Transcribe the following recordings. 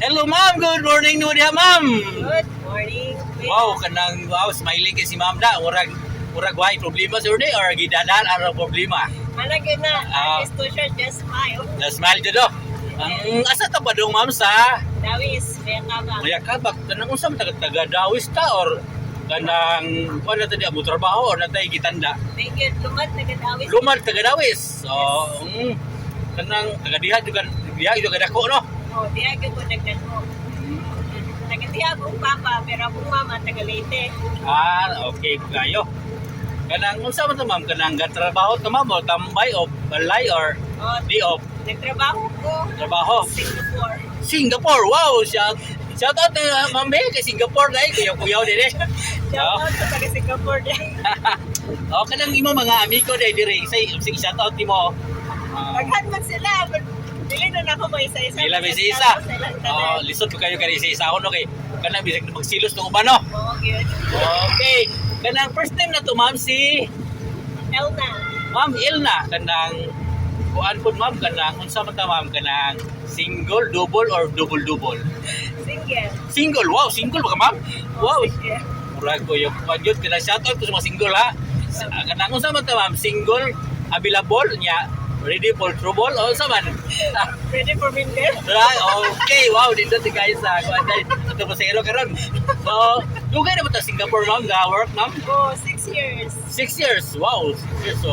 Hello ma'am, good morning no diha ma'am. Good morning. Wow, kanang smiling kay si ma'am da. Murag why problema sir ni or gidadan ara problema. Mana gyud na. Ah. This t-shirt just smile. Na smile jud do. Ang asa ta ba dong ma'am sa Dawis, Mayakabang. Mayakabak kanang unsa man taga Dawis ta or kanang kuan na tadi amo trabaho or natay gitanda. Thank you. Lumad taga Dawis. Lumad taga Dawis. So, kanang taga diha juga dako no. Oh, diya gyud ko dagdag mo. Taga diha akong papa, pero akong mama taga Leyte. Okay kayo. Kanang unsa man to ma'am kanang gatrabaho ta ma'am o tambay o balay or Oh, di off nagtrabaho ko trabaho. sa Singapore. Singapore. Wow, shout out na ma'am kay Singapore dai kuyaw dire. Shout out sa taga Singapore din. O kanang imo mga amigo dai dire say shout out nimo. Daghan man sila. Dili na ako may isa-isa. Sila may isa. Lisod ko kayo kay isa ako no kay kanang bisag magsilos ng uban no. Oo, good. Okay. Kanang first time na to ma'am si Elna. Ma'am Ilna kanang kuan pud ma'am kanang unsa man ta ma'am kanang single, double or double? Single. Single. Wow, single ba ka ma'am? Wow. Single. Murag ko yung pagyot kana shout out ko sa mga single ha. Kanang unsa man ta ma'am single, available nya, ready for trouble o unsa man? Ready for mingle? Right, okay. Wow, dito si guys sa kuan dai. Ato po sa ero karon. So, dugay na ba ta Singapore ma'am ga work ma'am? Oh, 6 years. 6 years. Wow, 6 years.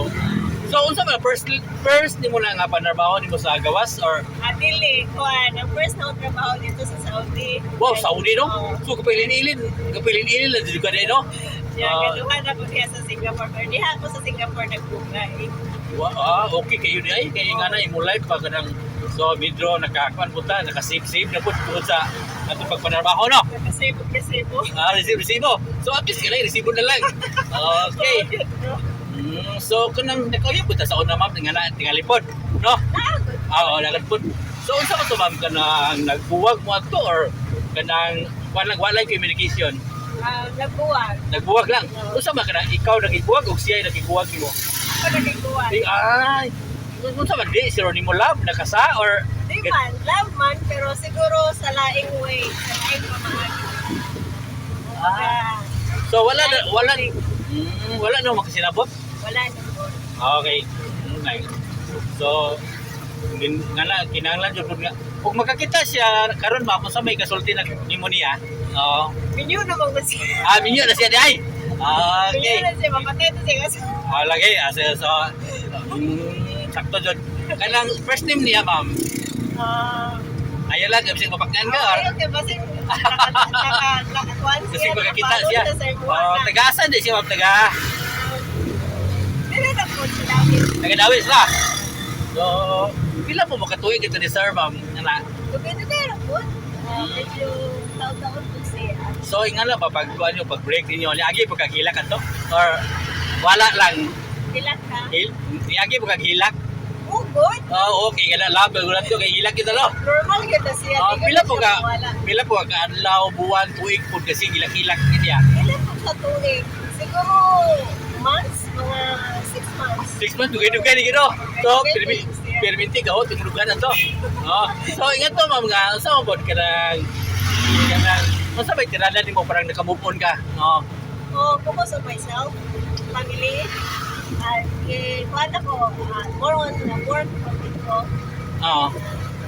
So unsa man first nimo na nga panarbaho nimo sa gawas or Dili, kuan, ang first na akong trabaho dito sa Saudi. wow, Saudi no? Oo. So kapilin-ilin lang dito ka no? Galuhan ako diha sa Singapore. Pero diha ako sa Singapore nagbungay. Okay kayo di ay kay nga na imo life pa kanang so midro nakakuan punta naka-save na pud sa ato pagpanarbaho no? Kasebo. Resibo. So at least kanay resibo na lang. Okay. So kanang nakayo punta sa una ma'am nga na tingalipod no? Oo, nalagpod. So unsa man to ma'am kanang nagbuwag mo ato or kanang walay communication? Nagbuwag. Nagbuwag lang. Unsa man kanang ikaw nagbuwag o siya nagbuwag nimo? Ako nagbuwag. Ay, unsa man di siro nimo love nakasa or Di man, love man, pero siguro sa laing way, sa laing pamaagi. So wala no makasinabot? Wala naman. Okay. Nice. So kinahanglan jud pud nga kung makakita siya karon ba sa may kasulti na nimo niya. Minyo naman ba siya? Minyo na siya di ay. Minyo Okay. na siya, mapatay ito siya kasi. Lagi so sakto jud. Kanang first name niya ma'am. Ayaw lang kasi mapaknan ka or Okay, basta nakakuan kasi siya. makakita siya. Nakakuan Tagasan di siya ma'am taga Dili na po siya namin. Dawis na. So, pila mo makatuig ito ni sir ma'am ana. Dugay-dugay na po. Medyo taon-taon po siya. So, ingala ba pag kuan niyo pag break ninyo, niagi pagkagilak ato or wala lang. Ilan ka? Niagi pagkagilak. Oh, good. Okay kana lab gulat ko kay hilak kita no. Normal yun na siya. Di Pila ka po na ka siya mawala. pila po ka adlaw buwan tuig pud kasi gilak-hilak niya. Ilan po sa tuig? Siguro months? Mga 6 months. 6 months dugay-dugay ni gino. So, Dugay-dugay. perminti ka ho tinulugan na to. So, ingat to ma'am nga unsa mo pod kanang unsa ba tirada nimo parang naka-move on ka. Focus on myself, family, at kuhan ako, more on work, ko.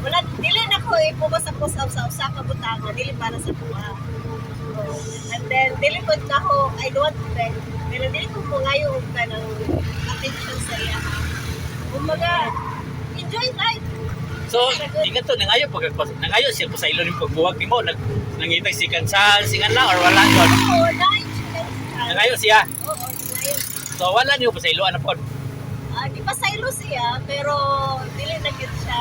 Wala, dili na ko i-focus ako sa usa ka butanga, dili para sa tuwa. And then, dili ko na ako, I don't want to beg. Pero dili ko po ngayon ka ng attention sa iya. Kumbaga, enjoy life. So, ingat to nangayo nangayo siya pa sa ilo ni pagbuwag nimo nangitay si kansan singan lang or wala yon. Oo, na-insurance ka. Nangayo siya. Oo, nangayo. So, wala niyo pa sa ilo ano pod. Di pa saylo siya, pero dili na gyud siya,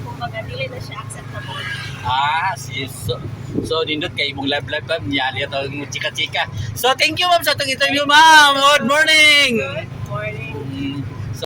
kumbaga dili na siya acceptable. So nindot kay imong live ma'am niya to chika-chika. So thank you ma'am sa itong interview ma'am. Good morning. Good morning.